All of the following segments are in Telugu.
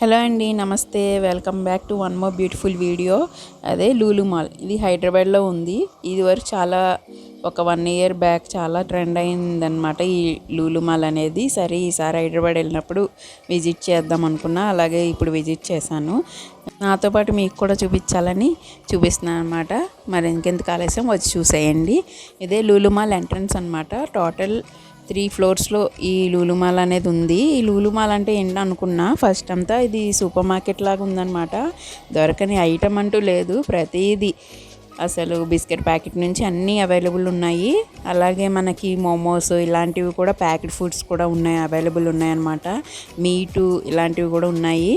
హలో అండి, నమస్తే. Welcome back to one more beautiful video. అదే లూలు మాల్. ఇది హైదరాబాద్లో ఉంది. ఇది వరకు చాలా ఒక 1 year బ్యాక్ చాలా ట్రెండ్ అయిందనమాట ఈ లూలు మాల్ అనేది. సరే ఈసారి హైదరాబాద్ వెళ్ళినప్పుడు విజిట్ చేద్దాం అనుకున్నా. అలాగే ఇప్పుడు విజిట్ చేశాను. నాతో పాటు మీకు కూడా చూపించాలని చూపిస్తున్నాను అనమాట. మరి ఇంకెందుకు ఆలస్యం, వచ్చి చూసేయండి. ఇదే లూలు మాల్ ఎంట్రన్స్ అనమాట. టోటల్ 3 floors ఈ లూలు మాల్ అనేది ఉంది. ఈ లూలు మాల్ అంటే ఏంటి అనుకున్నా ఫస్ట్ అంతా, ఇది సూపర్ మార్కెట్ లాగా ఉందన్నమాట. దొరకని ఐటమ్ అంటూ లేదు. ప్రతిదీ అసలు బిస్కెట్ ప్యాకెట్ నుంచి అన్నీ అవైలబుల్ ఉన్నాయి. అలాగే మనకి మోమోస్ ఇలాంటివి కూడా, ప్యాకెట్ ఫుడ్స్ కూడా ఉన్నాయి, అవైలబుల్ ఉన్నాయన్నమాట. మీటు ఇలాంటివి కూడా ఉన్నాయి.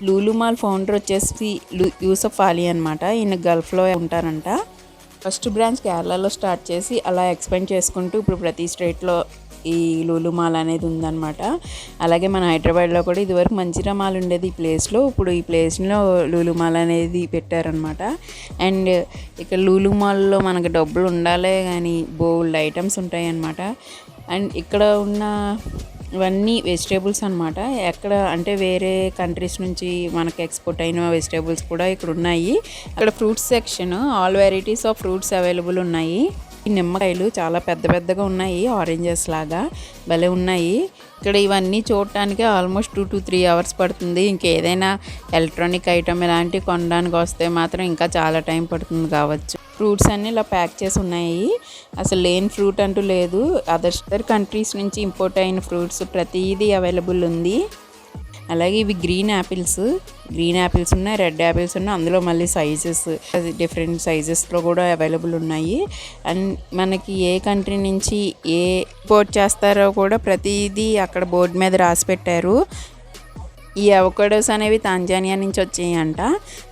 లూలు మాల్ ఫౌండర్ వచ్చేసి యూసఫ్ అలీ అనమాట. ఈయన గల్ఫ్లో ఉంటారంట. ఫస్ట్ బ్రాంచ్ కేరళలో స్టార్ట్ చేసి అలా ఎక్స్పెండ్ చేసుకుంటూ ఇప్పుడు ప్రతి స్టేట్లో ఈ లూలు మాల్ అనేది ఉందన్నమాట. అలాగే మన హైదరాబాద్లో కూడా ఇదివరకు మంచిర్యాల మాల్ ఉండేది ఈ ప్లేస్లో. ఇప్పుడు ఈ ప్లేస్లో లూలు మాల్ అనేది పెట్టారనమాట. అండ్ ఇక్కడ లూలు మాల్లో మనకు డబ్బులు ఉండాలే కానీ బోల్డ్ ఐటమ్స్ ఉంటాయి అన్నమాట. అండ్ ఇక్కడ ఉన్న ఇవన్నీ వెజిటేబుల్స్ అనమాట. ఎక్కడ అంటే వేరే కంట్రీస్ నుంచి మనకి ఎక్స్పోర్ట్ అయిన వెజిటేబుల్స్ కూడా ఇక్కడ ఉన్నాయి. ఇక్కడ fruits section, all varieties of fruits available ఉన్నాయి. ఈ నిమ్మకాయలు చాలా పెద్ద పెద్దగా ఉన్నాయి, ఆరెంజెస్ లాగా భలే ఉన్నాయి. ఇక్కడ ఇవన్నీ చూడటానికి ఆల్మోస్ట్ 2 to 3 hours పడుతుంది. ఇంకేదైనా ఎలక్ట్రానిక్ ఐటమ్ ఇలాంటివి కొనడానికి వస్తే మాత్రం ఇంకా చాలా టైం పడుతుంది కావచ్చు. ఫ్రూట్స్ అన్నీ ఇలా ప్యాక్ చేసి ఉన్నాయి. అసలు లేని ఫ్రూట్ అంటూ లేదు. అదర్ కంట్రీస్ నుంచి ఇంపోర్ట్ అయిన ఫ్రూట్స్ ప్రతిదీ అవైలబుల్ ఉంది. అలాగే ఇవి గ్రీన్ యాపిల్స్ ఉన్నాయి, రెడ్ యాపిల్స్ ఉన్నాయి. అందులో మళ్ళీ సైజెస్, డిఫరెంట్ సైజెస్లో కూడా అవైలబుల్ ఉన్నాయి. అండ్ మనకి ఏ కంట్రీ నుంచి ఏ ఇంపోర్ట్ చేస్తారో కూడా ప్రతిదీ అక్కడ బోర్డు మీద రాసి పెట్టారు. ఈ అవకాడోస్ అనేవి తాంజానియా నుంచి వచ్చాయంట.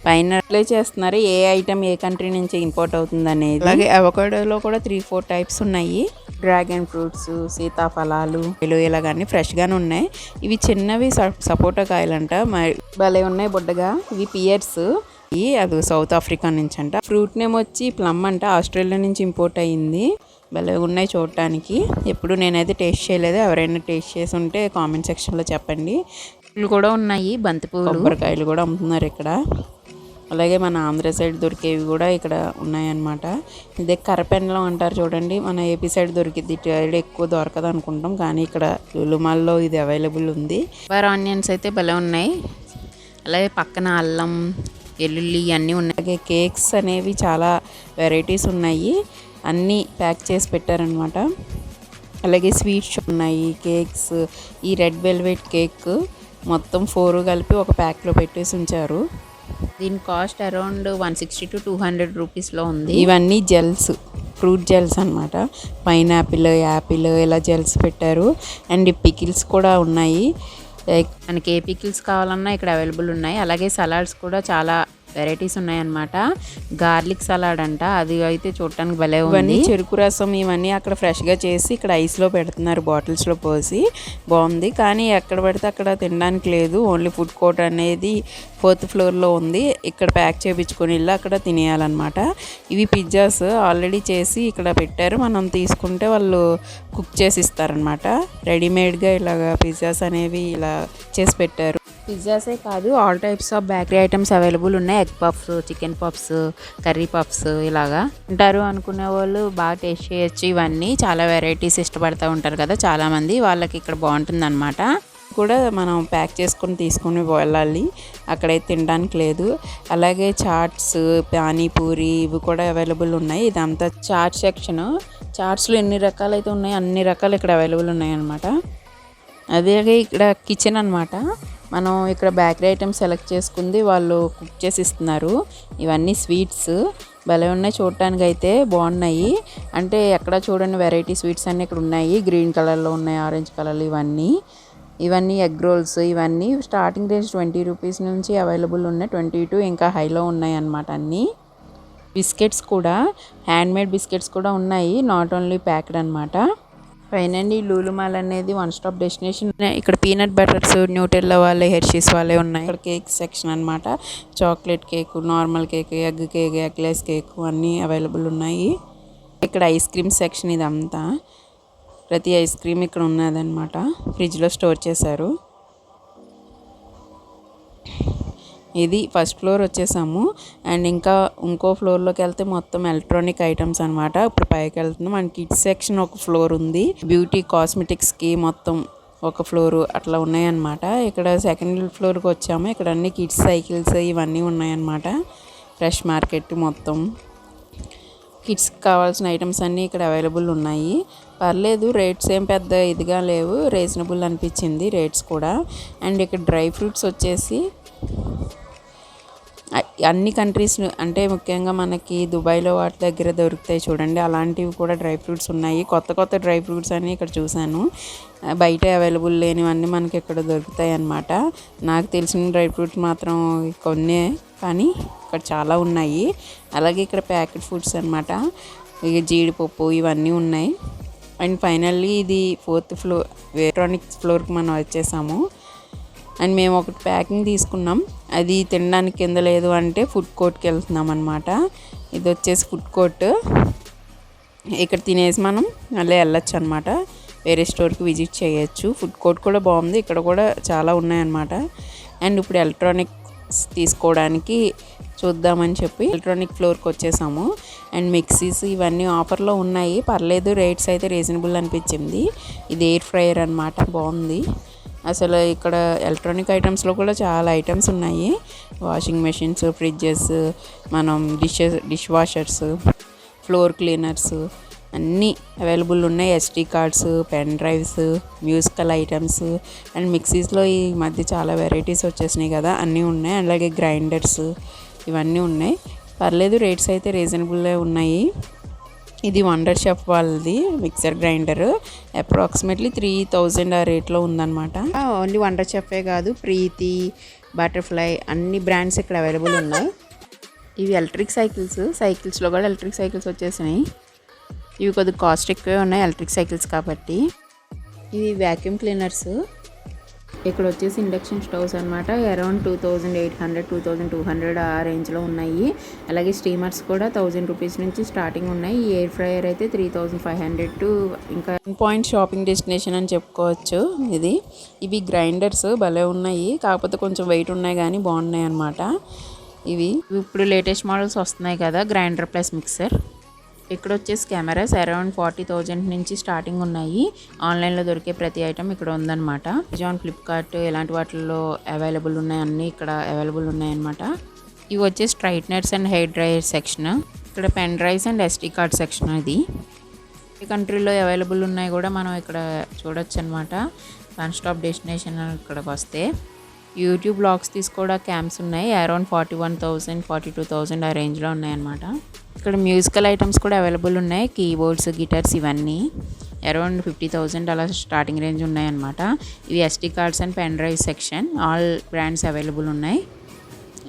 పైన అప్లై చేస్తున్నారు ఏ ఐటమ్ ఏ కంట్రీ నుంచి ఇంపోర్ట్ అవుతుంది అనేది. అలాగే అవకాడోలో కూడా 3-4 టైప్స్ ఉన్నాయి. డ్రాగన్ ఫ్రూట్స్, సీతాఫలాలు ఇలాగన్నీ ఫ్రెష్గానే ఉన్నాయి. ఇవి చిన్నవి సపోటా కాయలంట, భలే ఉన్నాయి బుడ్డగా. ఇవి పియర్స్, అది సౌత్ ఆఫ్రికా నుంచి అంట. ఫ్రూట్ నేమ్ వచ్చి ప్లమ్ అంట, ఆస్ట్రేలియా నుంచి ఇంపోర్ట్ అయ్యింది. భలే ఉన్నాయి చూడటానికి. ఎప్పుడు నేనైతే టేస్ట్ చేయలేదు. ఎవరైనా టేస్ట్ చేసి ఉంటే కామెంట్ సెక్షన్లో చెప్పండి. పూలు కూడా ఉన్నాయి, బంతిపూలు, కొబ్బరికాయలు కూడా అమ్ముతున్నారు ఇక్కడ. అలాగే మన ఆంధ్ర సైడ్ దొరికేవి కూడా ఇక్కడ ఉన్నాయన్నమాట. ఇదే కరపెండలం అంటారు చూడండి, మన ఏపీ సైడ్ దొరికిద్ది, ఇటు ఎక్కువ దొరకదు అనుకుంటాం, కానీ ఇక్కడ లూలు మాల్లో ఇది అవైలబుల్ ఉంది. ఆనియన్స్ అయితే భలే ఉన్నాయి. అలాగే పక్కన అల్లం, వెల్లుల్లి అన్నీ ఉన్నాయి. అలాగే కేక్స్ అనేవి చాలా వెరైటీస్ ఉన్నాయి, అన్నీ ప్యాక్ చేసి పెట్టారనమాట. అలాగే స్వీట్స్ ఉన్నాయి, కేక్స్. ఈ రెడ్ వెల్వెట్ కేక్ మొత్తం 4 కలిపి ఒక ప్యాక్లో పెట్టేసి ఉంచారు. దీని కాస్ట్ అరౌండ్ 160 to 200 రూపీస్లో ఉంది. ఇవన్నీ జెల్స్, ఫ్రూట్ జెల్స్ అనమాట. పైనాపిల్, యాపిల్ ఇలా జెల్స్ పెట్టారు. అండ్ పికిల్స్ కూడా ఉన్నాయి. లైక్ మనకి ఏ పికిల్స్ కావాలన్నా ఇక్కడ అవైలబుల్ ఉన్నాయి. అలాగే సలాడ్స్ కూడా చాలా వెరైటీస్ ఉన్నాయన్నమాట. గార్లిక్ సలాడ్ అంట, అది అయితే చూడటానికి భలే ఉంది. చెరుకు రసం ఇవన్నీ అక్కడ ఫ్రెష్గా చేసి ఇక్కడ ఐస్లో పెడుతున్నారు, బాటిల్స్లో పోసి. బాగుంది, కానీ ఎక్కడ పడితే అక్కడ తినడానికి లేదు. ఓన్లీ ఫుడ్ కోర్ట్ అనేది 4th floorలో ఉంది. ఇక్కడ ప్యాక్ చేయించుకొని వెళ్ళి అక్కడ తినేయాలన్నమాట. ఇవి పిజ్జాస్ ఆల్రెడీ చేసి ఇక్కడ పెట్టారు. మనం తీసుకుంటే వాళ్ళు కుక్ చేసి ఇస్తారనమాట. రెడీమేడ్గా ఇలాగ పిజ్జాస్ అనేవి ఇలా చేసి పెట్టారు. పిజ్జాసే కాదు, all types of bakery items available ఉన్నాయి. Egg puffs, chicken puffs, curry puffs ఇలాగా ఉంటారు అనుకునే వాళ్ళు బాగా టేస్ట్ చేయొచ్చు. ఇవన్నీ చాలా వెరైటీస్ ఇష్టపడుతూ ఉంటారు కదా చాలామంది, వాళ్ళకి ఇక్కడ బాగుంటుందన్నమాట. కూడా మనం ప్యాక్ చేసుకొని తీసుకొని వెళ్ళాలి, అక్కడైతే తినడానికి లేదు. అలాగే చాట్స్, పానీపూరి ఇవి కూడా అవైలబుల్ ఉన్నాయి. ఇదంతా చాట్ సెక్షన్. చాట్స్లో ఎన్ని రకాలైతే ఉన్నాయి అన్ని రకాలు ఇక్కడ అవైలబుల్ ఉన్నాయి అన్నమాట. అదే ఇక్కడ కిచెన్ అనమాట. మనం ఇక్కడ బేకరీ ఐటమ్స్ సెలెక్ట్ చేసుకుంది, వాళ్ళు కుక్ చేసి ఇస్తున్నారు. ఇవన్నీ స్వీట్స్ భలే ఉన్నాయి, చూడటానికి అయితే బాగున్నాయి. అంటే ఎక్కడ చూడండి వెరైటీ స్వీట్స్ అన్నీ ఇక్కడ ఉన్నాయి. గ్రీన్ కలర్లో ఉన్నాయి, ఆరెంజ్ కలర్లో ఇవన్నీ ఎగ్ రోల్స్. ఇవన్నీ స్టార్టింగ్ రేంజ్ 20 రూపీస్ నుంచి అవైలబుల్ ఉన్నాయి. 22 ఇంకా హైలో ఉన్నాయి అన్నమాట అన్నీ. బిస్కెట్స్ కూడా, హ్యాండ్మేడ్ బిస్కెట్స్ కూడా ఉన్నాయి, నాట్ ఓన్లీ ప్యాక్డ్ అనమాట. ఫైనల్లీ లూలు మాల్ అనేది 1 stop డెస్టినేషన్. ఇక్కడ పీనట్ బటర్స్, న్యూటెల్లా వాళ్ళే, హెర్షీస్ వాళ్ళే ఉన్నాయి. ఇక్కడ కేక్ సెక్షన్ అనమాట. Chocolate cake, normal cake, egg cake, eggless cake అన్నీ అవైలబుల్ ఉన్నాయి. ఇక్కడ ఐస్ క్రీమ్ సెక్షన్. ఇదంతా ప్రతి ఐస్ క్రీమ్ ఇక్కడ ఉన్నదన్నమాట, ఫ్రిడ్జ్లో స్టోర్ చేశారు. ఇది ఫస్ట్ ఫ్లోర్ వచ్చేసాము. అండ్ ఇంకా ఇంకో ఫ్లోర్లోకి వెళ్తే మొత్తం ఎలక్ట్రానిక్ ఐటమ్స్ అనమాట. ఇప్పుడు పైకి వెళ్తున్నాం. అండ్ కిడ్స్ సెక్షన్ ఒక ఫ్లోర్ ఉంది. బ్యూటీ కాస్మెటిక్స్కి మొత్తం ఒక ఫ్లోరు అట్లా ఉన్నాయన్నమాట. ఇక్కడ సెకండ్ ఫ్లోర్కి వచ్చాము. ఇక్కడ అన్ని కిడ్స్ సైకిల్స్ ఇవన్నీ ఉన్నాయన్నమాట. ఫ్రెష్ మార్కెట్ మొత్తం కిడ్స్కి కావాల్సిన ఐటమ్స్ అన్నీ ఇక్కడ అవైలబుల్ ఉన్నాయి. పర్లేదు, రేట్స్ ఏం పెద్ద ఇదిగా లేవు, రీజనబుల్ అనిపించింది రేట్స్ కూడా. అండ్ ఇక్కడ డ్రై ఫ్రూట్స్ వచ్చేసి అన్ని కంట్రీస్ అంటే ముఖ్యంగా మనకి దుబాయ్లో వాటి దగ్గర దొరుకుతాయి చూడండి, అలాంటివి కూడా డ్రై ఫ్రూట్స్ ఉన్నాయి. కొత్త కొత్త డ్రై ఫ్రూట్స్ అన్నీ ఇక్కడ చూశాను. బయట అవైలబుల్ లేనివన్నీ మనకి ఇక్కడ దొరుకుతాయి అన్నమాట. నాకు తెలిసిన డ్రై ఫ్రూట్స్ మాత్రం కొన్నే, కానీ ఇక్కడ చాలా ఉన్నాయి. అలాగే ఇక్కడ ప్యాకెట్ ఫుడ్స్ అనమాట, ఇక జీడిపప్పు ఇవన్నీ ఉన్నాయి. అండ్ ఫైనల్లీ ఇది 4th ఫ్లోర్ ఎలక్ట్రానిక్స్ ఫ్లోర్కి మనం వచ్చేసాము. అండ్ మేము ఒకటి ప్యాకింగ్ తీసుకున్నాం, అది తినడానికి కింద లేదు అంటే ఫుడ్ కోర్ట్కి వెళ్తున్నాం అనమాట. ఇది వచ్చేసి ఫుడ్ కోర్ట్. ఇక్కడ తినేసి మనం మళ్ళీ వెళ్ళొచ్చు అనమాట, వేరే స్టోర్కి విజిట్ చేయొచ్చు. ఫుడ్ కోర్ట్ కూడా బాగుంది, ఇక్కడ కూడా చాలా ఉన్నాయన్నమాట. అండ్ ఇప్పుడు ఎలక్ట్రానిక్స్ తీసుకోవడానికి చూద్దామని చెప్పి ఎలక్ట్రానిక్ ఫ్లోర్కి వచ్చేసాము. అండ్ మిక్సీస్ ఇవన్నీ ఆఫర్లో ఉన్నాయి, పర్లేదు, రేట్స్ అయితే రీజనబుల్ అనిపించింది. ఇది ఎయిర్ ఫ్రైయర్ అనమాట, బాగుంది. అసలు ఇక్కడ ఎలక్ట్రానిక్ ఐటమ్స్లో కూడా చాలా ఐటమ్స్ ఉన్నాయి. వాషింగ్ మెషిన్స్, ఫ్రిడ్జెస్, మనం డిష్ వాషర్స్, ఫ్లోర్ క్లీనర్స్ అన్నీ అవైలబుల్ ఉన్నాయి. SD cards, pen drives, musical items. And మిక్సీస్లో ఈ మధ్య చాలా వెరైటీస్ వచ్చేసినాయి కదా, అన్నీ ఉన్నాయి. అలాగే గ్రైండర్స్ ఇవన్నీ ఉన్నాయి. పర్లేదు, రేట్స్ అయితే రీజనబుల్గా ఉన్నాయి. ఇది వండర్ షెఫ్ వాళ్ళది మిక్సర్ గ్రైండర్, అప్రాక్సిమేట్లీ 3000 ఆ రేట్లో ఉందన్నమాట. ఓన్లీ వండర్ షెఫే కాదు, ప్రీతి, బటర్ఫ్లై అన్ని బ్రాండ్స్ ఇక్కడ అవైలబుల్ ఉన్నాయి. ఇవి ఎలక్ట్రిక్ సైకిల్స్లో కూడా ఎలక్ట్రిక్ సైకిల్స్ వచ్చేసినాయి. ఇవి కొద్దిగా కాస్ట్ ఎక్కువే ఉన్నాయి ఎలక్ట్రిక్ సైకిల్స్ కాబట్టి. ఇవి వ్యాక్యూమ్ క్లీనర్స్. ఇక్కడ వచ్చేసి ఇండక్షన్ స్టవ్స్ అనమాట, అరౌండ్ 2800, 2200 ఆ రేంజ్లో ఉన్నాయి. అలాగే స్టీమర్స్ కూడా 1000 రూపీస్ నుంచి స్టార్టింగ్ ఉన్నాయి. ఈ ఎయిర్ ఫ్రైయర్ అయితే 3500 టు ఇంకా పాయింట్ షాపింగ్ డెస్టినేషన్ అని చెప్పుకోవచ్చు ఇది. ఇవి గ్రైండర్స్ భలే ఉన్నాయి, కాకపోతే కొంచెం వెయిట్ ఉన్నాయి కానీ బాగున్నాయి అన్నమాట. ఇవి ఇప్పుడు లేటెస్ట్ మోడల్స్ వస్తున్నాయి కదా, గ్రైండర్ ప్లస్ మిక్సర్. ఇక్కడ వచ్చేసి కెమెరాస్ అరౌండ్ 40,000 నుంచి స్టార్టింగ్ ఉన్నాయి. ఆన్లైన్లో దొరికే ప్రతి ఐటమ్ ఇక్కడ ఉందన్నమాట. అమెజాన్, ఫ్లిప్కార్ట్ ఇలాంటి వాటిల్లో అవైలబుల్ ఉన్నాయి, అన్నీ ఇక్కడ అవైలబుల్ ఉన్నాయన్నమాట. ఇవి వచ్చేసి straighteners and hair dryer section. ఇక్కడ pen drives and SD card section. ఇది ఏ కంట్రీలో అవైలబుల్ ఉన్నాయి కూడా మనం ఇక్కడ చూడొచ్చు అనమాట. వన్ స్టాప్ డెస్టినేషన్ ఇక్కడికి వస్తే యూట్యూబ్ బ్లాగ్స్ తీసుకోవడా క్యామ్స్ ఉన్నాయి, అరౌండ్ 41,000, 42,000 ఆ రేంజ్లో ఉన్నాయన్నమాట. ఇక్కడ మ్యూజికల్ ఐటమ్స్ కూడా అవైలబుల్ ఉన్నాయి, కీబోర్డ్స్, గిటార్స్ ఇవన్నీ అరౌండ్ 50,000 అలా స్టార్టింగ్ రేంజ్ ఉన్నాయన్నమాట. ఇవి SD cards and pen drive section, all brands available ఉన్నాయి.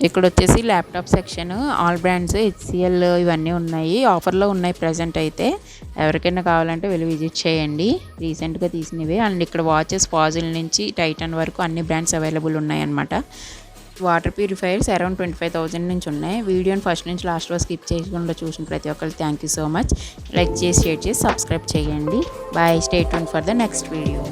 ఇక్కడ వచ్చేసి laptop section, all brands, HCL ఇవన్నీ ఉన్నాయి, ఆఫర్లో ఉన్నాయి ప్రజెంట్ అయితే. ఎవరికైనా కావాలంటే వెళ్ళి విజిట్ చేయండి, రీసెంట్గా తీసినవి. అండ్ ఇక్కడ వాచెస్, ఫాజిల్ నుంచి టైటన్ వరకు అన్ని బ్రాండ్స్ అవైలబుల్ ఉన్నాయన్నమాట. వాటర్ ప్యూరిఫైయర్స్ అరౌండ్ 25,000 నుంచి ఉన్నాయి. వీడియోని ఫస్ట్ నుంచి లాస్ట్ వరకు స్కిప్ చేయకుండా చూసిన ప్రతి ఒక్కరికి thank you so much. Like చేసి, షేర్ చేసి, సబ్స్క్రైబ్ చేయండి. Bye, stay tune for the next video.